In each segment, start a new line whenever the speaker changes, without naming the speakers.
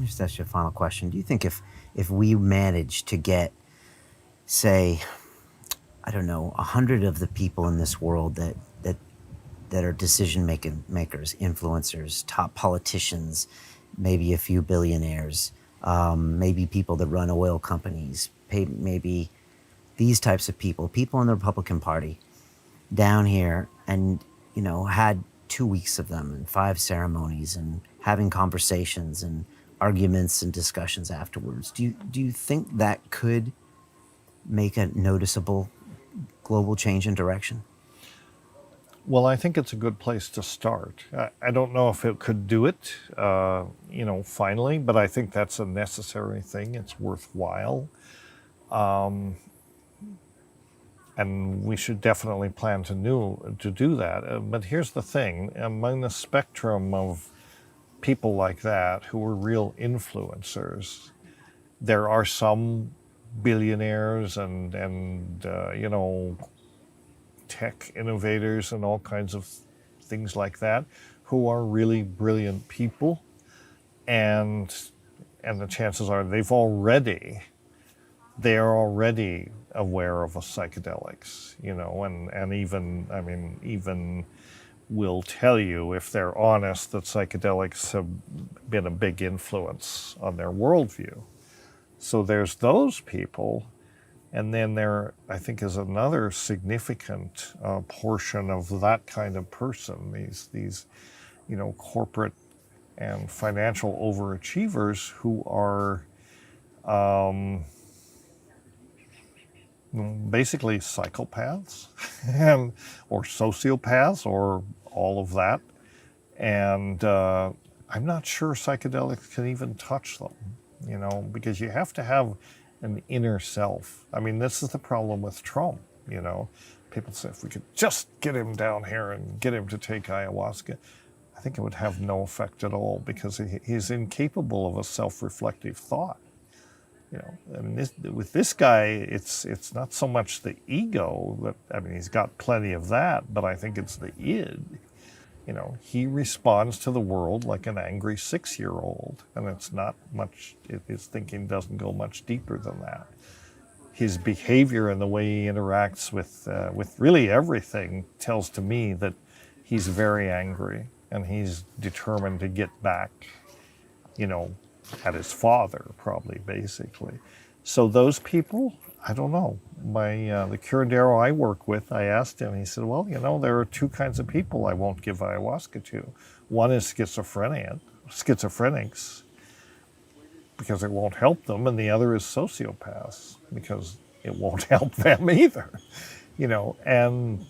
just ask you a final question. Do you think if we manage to get, say, I don't know, 100 of the people in this world that are decision makers, influencers, top politicians, maybe a few billionaires, maybe people that run oil companies, maybe these types of people in the Republican Party down here, and had 2 weeks of them and 5 ceremonies and having conversations and arguments and discussions afterwards. Do you think that could make a noticeable global change in direction?
Well, I think it's a good place to start. I don't know if it could do it, finally, but I think that's a necessary thing. It's worthwhile. And we should definitely plan to do that. But here's the thing, among the spectrum of people like that who are real influencers, there are some billionaires and tech innovators and all kinds of things like that who are really brilliant people, and the chances are they are already aware of psychedelics, and even will tell you, if they're honest, that psychedelics have been a big influence on their worldview. So there's those people. And then there, I think, is another significant portion of that kind of person, these corporate and financial overachievers who are basically psychopaths or sociopaths or all of that. And I'm not sure psychedelics can even touch them, because you have to have an inner self. I mean, this is the problem with Trump, People say, if we could just get him down here and get him to take ayahuasca, I think it would have no effect at all, because he's incapable of a self-reflective thought. With this guy, it's not so much the ego he's got plenty of that, but I think it's the id. He responds to the world like an angry 6-year-old, and it's not much, his thinking doesn't go much deeper than that. His behavior and the way he interacts with really everything tells to me that he's very angry, and he's determined to get back, at his father, probably, basically. So those people, I don't know. The curandero I work with, I asked him, he said, well, there are 2 kinds of people I won't give ayahuasca to. One is schizophrenics, because it won't help them, and the other is sociopaths, because it won't help them either. And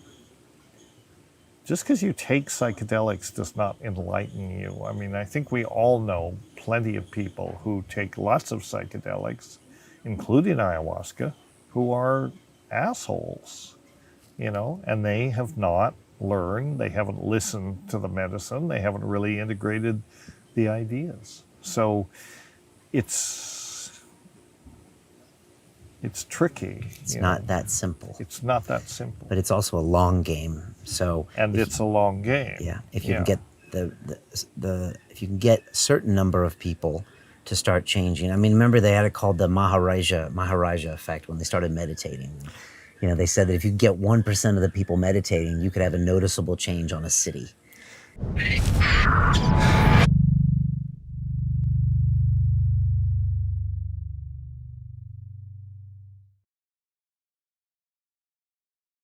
just because you take psychedelics does not enlighten you. I think we all know plenty of people who take lots of psychedelics, including ayahuasca, who are assholes, and they have not learned, they haven't listened to the medicine, they haven't really integrated the ideas. So it's tricky.
It's not that simple.
It's not that simple.
But it's also a long game.
And it's a long game.
Yeah. If you can get if you can get a certain number of people to start changing. Remember they had it called the Maharaja effect when they started meditating. They said that if you get 1% of the people meditating, you could have a noticeable change on a city.